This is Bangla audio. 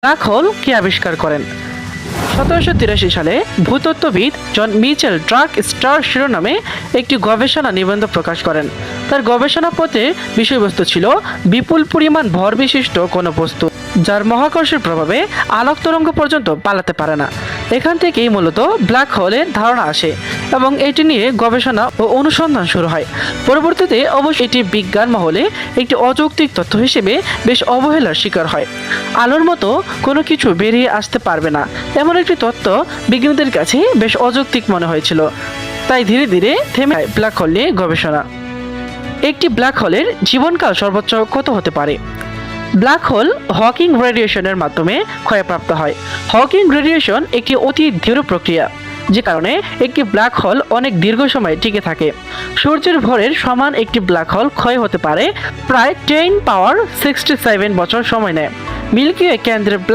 ব্ল্যাক হোল কে আবিষ্কার করেন? 1783 সালে ভূতত্ত্ববিদ জন মিচেল ডার্ক স্টার শিরোনামে একটি গবেষণা নিবন্ধ প্রকাশ করেন। তার গবেষণাপত্রের বিষয়বস্তু ছিল বিপুল পরিমাণ ভর বিশিষ্ট কোনো বস্তু যার মহাকর্ষের প্রভাবে আলোক তরঙ্গ পর্যন্ত পালাতে পারে না। এখান থেকেই মূলত ব্ল্যাক হোলের ধারণা আসে এবং এটি নিয়ে গবেষণা ও অনুসন্ধান শুরু হয়। পরবর্তীতে অবশ্য এটি বিজ্ঞান মহলে একটি অযৌক্তিক তথ্য হিসেবে বেশ অবহেলার শিকার হয়। আলোর মতো কোনো কিছু বেরিয়ে আসতে পারবে না এমন একটি তথ্য বিজ্ঞানীদের কাছে বেশ অযৌক্তিক মনে হয়েছিল। তাই ধীরে ধীরে থেমে যায় ব্ল্যাক হোল নিয়ে গবেষণা। একটি ব্ল্যাক হোলের জীবনকাল সর্বোচ্চ কত হতে পারে? ব্ল্যাক হোল হকিং রেডিয়েশনের মাধ্যমে ক্ষয়প্রাপ্ত হয়। হকিং রেডিয়েশন একটি অতি ধীর প্রক্রিয়া, যে কারণে একটি ব্ল্যাক হোল অনেক দীর্ঘ সময় টিকে থাকে। সূর্যের ভরের সমান একটি ব্ল্যাক হোল ক্ষয় হতে পারে প্রায় 10 পাওয়ার 67 বছর সময় নেয়। মিল্কি ওয়ে কেন্দ্রের